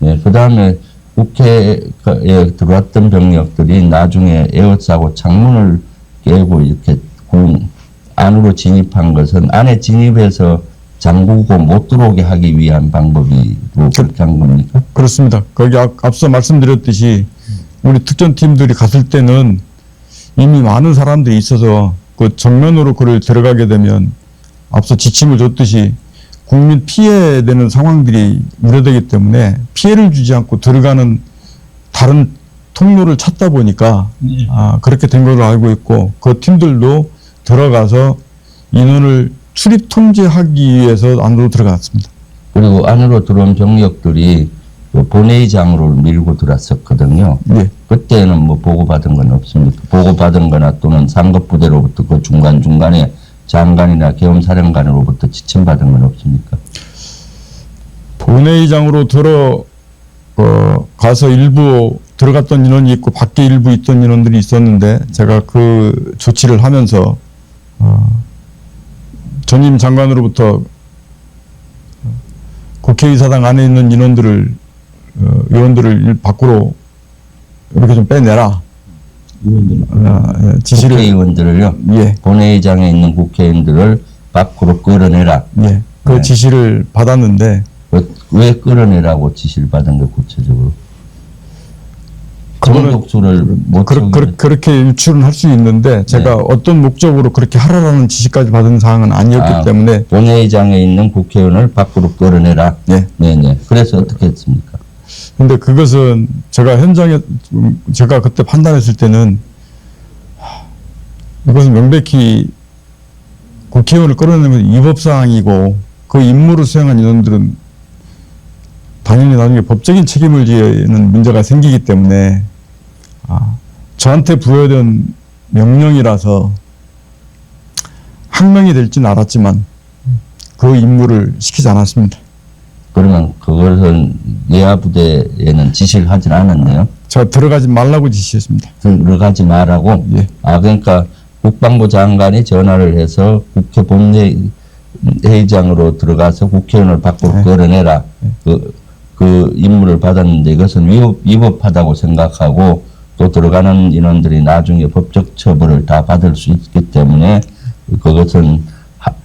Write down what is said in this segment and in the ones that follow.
네, 그 다음에 국회에 들어왔던 병력들이 나중에 에어싸고 창문을 깨고 이렇게 군 안으로 진입한 것은 안에 진입해서 잠그고 못 들어오게 하기 위한 방법이로 그렇게 한 겁니까? 그렇습니다. 거기 앞서 말씀드렸듯이 우리 특전팀들이 갔을 때는 이미 많은 사람들이 있어서 그 정면으로 그를 들어가게 되면 앞서 지침을 줬듯이 국민 피해되는 상황들이 우려되기 때문에 피해를 주지 않고 들어가는 다른 통로를 찾다 보니까 그렇게 된 걸로 알고 있고 그 팀들도 들어가서 인원을 출입 통제하기 위해서 안으로 들어갔습니다. 그리고 안으로 들어온 병력들이 그 본회의장으로 밀고 들어왔었거든요. 예. 그때는 뭐 보고받은 건 없습니까? 보고받은 거나 또는 상급부대로부터 그 중간중간에 장관이나 계엄사령관으로부터 지침받은 건 없습니까? 본회의장으로 가서 일부 들어갔던 인원이 있고 밖에 일부 있던 인원들이 있었는데 제가 그 조치를 하면서 전임 장관으로부터 국회의사당 안에 있는 의원들을 밖으로 이렇게 좀 빼내라. 지시를. 국회의원들을요? 예. 본회의장에 있는 국회의원들을 밖으로 끌어내라. 예. 그 네. 지시를 받았는데. 왜 끌어내라고 지시를 받은 거 구체적으로? 정독수를 못 그렇게 유출은 할 수 있는데 제가 네. 어떤 목적으로 그렇게 하라라는 지시까지 받은 사항은 아니었기 때문에. 본회의장에 있는 국회의원을 밖으로 끌어내라. 네. 네네. 그래서 어떻게 했습니까? 근데 그것은 제가 그때 판단했을 때는 이것은 명백히 국회의원을 끌어내면 위법사항이고 그 임무를 수행한 인원들은 당연히 나중에 법적인 책임을 지는 문제가 생기기 때문에 저한테 부여된 명령이라서 항명이 될지는 알았지만 그 임무를 시키지 않았습니다. 그러면 그것은 예하부대에는 지시를 하진 않았네요. 제가 들어가지 말라고 지시했습니다. 들어가지 말라고? 예. 그러니까 국방부 장관이 전화를 해서 국회 본회의장으로 들어가서 국회의원을 밖으로 네. 끌어내라. 그 임무를 받았는데 이것은 위법하다고 생각하고 또 들어가는 인원들이 나중에 법적 처벌을 다 받을 수 있기 때문에 그것은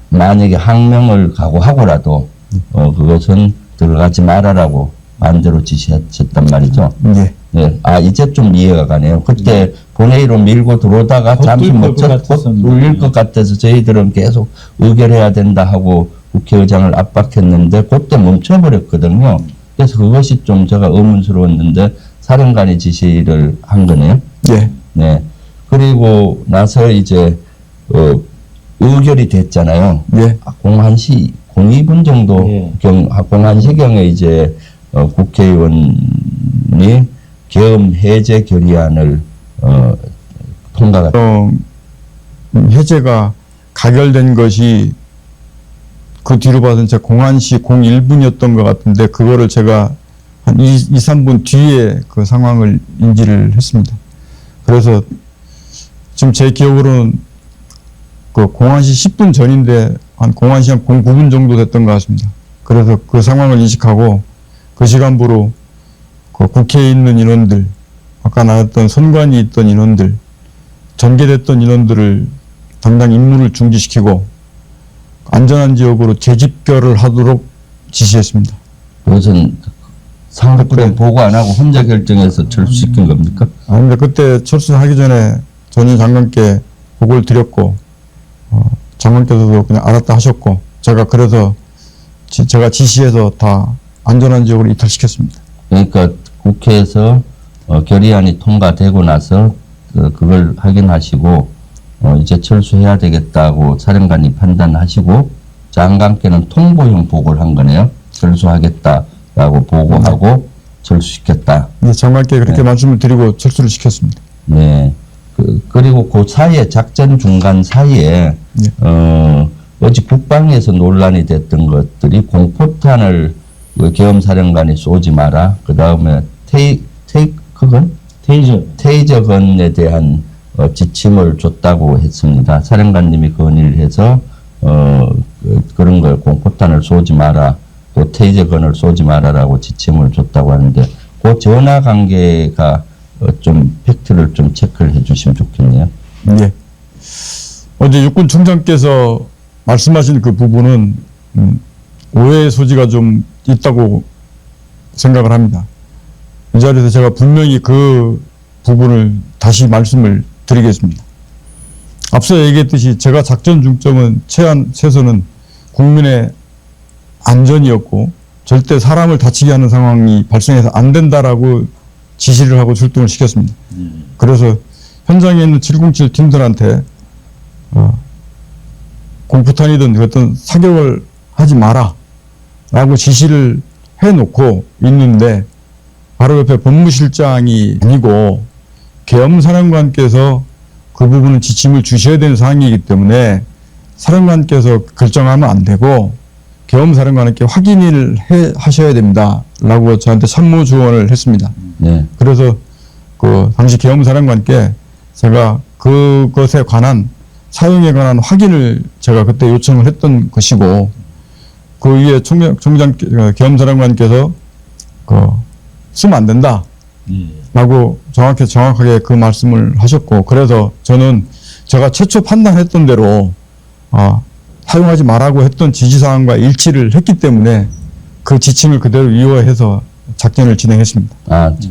만약에 항명을 각오하고라도 그것은 들어가지 말아라고 반대로 지시했단 말이죠. 네. 네. 이제 좀 이해가 가네요. 그때 본회의로 밀고 들어오다가 잠시 못 뚫릴 것 같아서 저희들은 계속 의결해야 된다 하고 국회의장을 압박했는데 그때 멈춰버렸거든요. 그래서 그것이 좀 제가 의문스러웠는데 사령관이 지시를 한 거네요. 네. 네. 그리고 나서 이제 의결이 됐잖아요. 예. 02분 정도 예. 01시경에 이제 국회의원이 계엄 해제 결의안을 통과가 해제가 가결된 것이 그 뒤로 봐서는 제가 01시 01분이었던 것 같은데 그거를 제가 한 2-3분 뒤에 그 상황을 인지를 했습니다. 그래서 지금 제 기억으로는 그 01시 10분 전인데 한 01시 한 09분 정도 됐던 것 같습니다. 그래서 그 상황을 인식하고 그 시간부로 그 국회에 있는 인원들, 아까 나왔던 선관위 있던 인원들, 전개됐던 인원들을 당장 임무를 중지시키고 안전한 지역으로 재집결을 하도록 지시했습니다. 그것은 상급부대 보고 안 하고 혼자 결정해서 철수시킨 겁니까? 근데 그때 철수하기 전에 전임 장관께 보고를 드렸고 장관께서도 그냥 알았다 하셨고 제가 그래서 제가 지시해서 다 안전한 지역으로 이탈시켰습니다. 그러니까 국회에서 결의안이 통과되고 나서 그걸 확인하시고 이제 철수해야 되겠다고 사령관이 판단하시고 장관께는 통보형 보고를 한 거네요. 철수하겠다라고 보고하고 철수시켰다. 네, 장관께 그렇게 말씀을 드리고 철수를 시켰습니다. 네. 그리고 그 사이에 작전 중간 사이에 네. 어제 국방에서 논란이 됐던 것들이 공포탄을 계엄사령관이 쏘지 마라. 그 다음에 테이저건에 대한 지침을 줬다고 했습니다. 사령관님이 건의를 해서 그런 걸 공포탄을 쏘지 마라 또 테이저건을 쏘지 말아라고 지침을 줬다고 하는데 그 전화 관계가 좀 팩트를 좀 체크를 해주시면 좋겠네요. 예. 어제 육군총장께서 말씀하신 그 부분은 오해의 소지가 좀 있다고 생각을 합니다. 이 자리에서 제가 분명히 그 부분을 다시 말씀을 드리겠습니다. 앞서 얘기했듯이 제가 작전 중점은 최소는 국민의 안전이었고 절대 사람을 다치게 하는 상황이 발생해서 안 된다라고 지시를 하고 출동을 시켰습니다. 그래서 현장에 있는 707 팀들한테 공포탄이든 어떤 사격을 하지 마라 라고 지시를 해놓고 있는데 바로 옆에 법무실장이 아니고 계엄사령관께서 그 부분은 지침을 주셔야 되는 사항이기 때문에 사령관께서 결정하면 안 되고 계엄사령관께 확인을 하셔야 됩니다 라고 저한테 참모 조언을 했습니다. 네. 그래서 그 당시 계엄사령관께 제가 그것에 관한 사용에 관한 확인을 제가 그때 요청을 했던 것이고 그 위에 계엄사령관께서 쓰면 안 된다 라고 정확하게 그 말씀을 하셨고 그래서 저는 제가 최초 판단했던 대로 사용하지 말라고 했던 지시사항과 일치를 했기 때문에 그 지침을 그대로 이용해서 작전을 진행했습니다.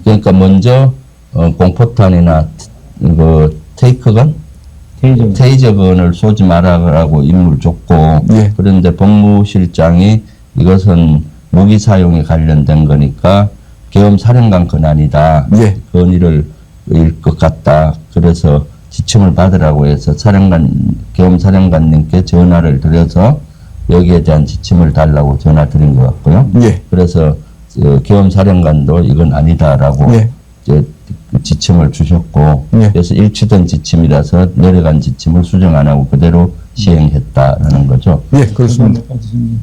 그러니까 먼저 공포탄이나 그 테이저건을 쏘지 말아라고 임무를 줬고 예. 그런데 법무실장이 이것은 무기 사용에 관련된 거니까 계엄사령관 권한이다. 예. 건의를 일 것 같다. 그래서 지침을 받으라고 해서 계엄사령관님께 전화를 드려서 여기에 대한 지침을 달라고 전화 드린 것 같고요. 예. 그래서 계엄사령관도 이건 아니다라고 예. 지침을 주셨고 예. 그래서 일치된 지침이라서 내려간 지침을 수정 안 하고 그대로 시행했다라는 거죠. 예, 그렇습니다.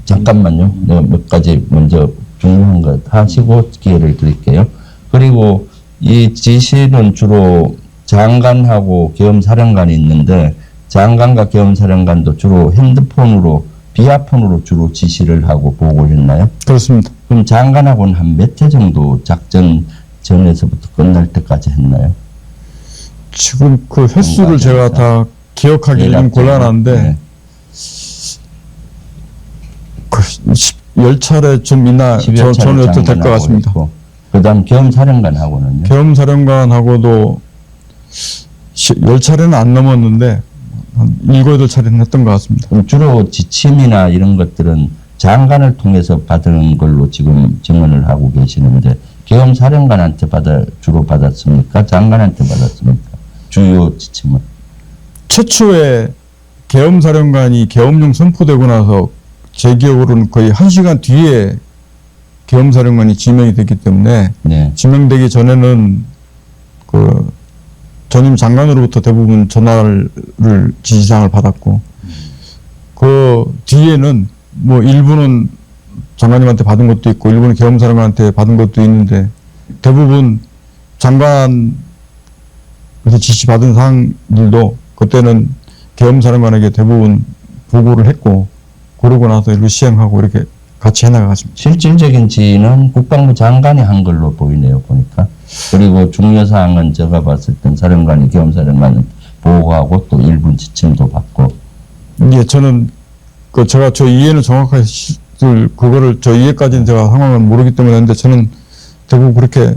잠깐만요. 내가 몇 가지 먼저 중요한 것 하시고 기회를 드릴게요. 그리고 이 지시는 주로 장관하고 계엄사령관이 있는데 장관과 계엄사령관도 주로 핸드폰으로 비아폰으로 주로 지시를 하고 보고를 했나요? 그렇습니다. 그럼 장관하고는 한 몇 회 정도 작전 전에서부터 끝날 때까지 했나요? 지금 그 횟수를 제가 다 기억하기 좀 곤란한데 네. 그 10차례 좀 있나 저는 어떻게 될 것 같습니다. 그 다음 계엄사령관하고는요? 계엄사령관하고도 10차례는 안 넘었는데 한 7, 8차례는 했던 것 같습니다. 그럼 주로 지침이나 이런 것들은 장관을 통해서 받은 걸로 지금 증언을 하고 계시는데 계엄사령관한테 주로 받았습니까? 장관한테 받았습니까? 주요 지침은? 최초에 계엄사령관이 계엄령 선포되고 나서 제 기억으로는 거의 1시간 뒤에 계엄사령관이 지명이 됐기 때문에 네. 지명되기 전에는 그 전임 장관으로부터 대부분 전화를 지시사항을 받았고 그 뒤에는 뭐 일부는 장관님한테 받은 것도 있고 일부는 계엄사령관한테 받은 것도 있는데 대부분 장관에서 지시받은 사항들도 그때는 계엄사령관에게 대부분 보고를 했고 그러고 나서 이렇게 시행하고 이렇게 같이 해나가겠습니다. 실질적인 지휘는 국방부 장관이 한 걸로 보이네요, 보니까. 그리고 중요사항은 제가 봤을 땐 사령관이 계엄사령관은 보고하고 또 일부 지침도 받고. 예, 저는 제가 저 이해는 정확하게 그거를 저 이해까지는 제가 상황을 모르기 때문에 했는데 저는 대부분 그렇게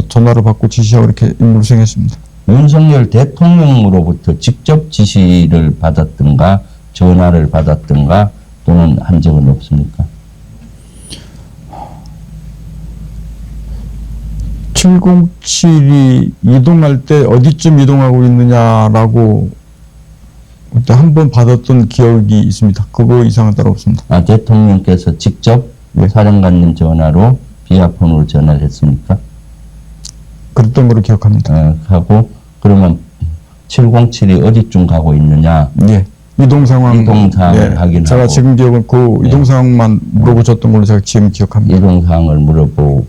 전화를 받고 지시하고 이렇게 임무를 수행했습니다. 윤석열 대통령으로부터 직접 지시를 받았든가 전화를 받았든가 또는 한 적은 없습니까? 707이 이동할 때 어디쯤 이동하고 있느냐라고 그때 한 번 받았던 기억이 있습니다. 그거 이상은 따로 없습니다. 대통령께서 직접 사령관님 전화로 비아폰으로 전화를 했습니까? 그랬던 걸로 기억합니다. 하고 그러면 707이 어디쯤 가고 있느냐? 예. 이동 상황을 확인하고 제가 지금 기억은 그 이동 상황만 물어보셨던 걸로 제가 지금 기억합니다. 이동 상황을 물어보고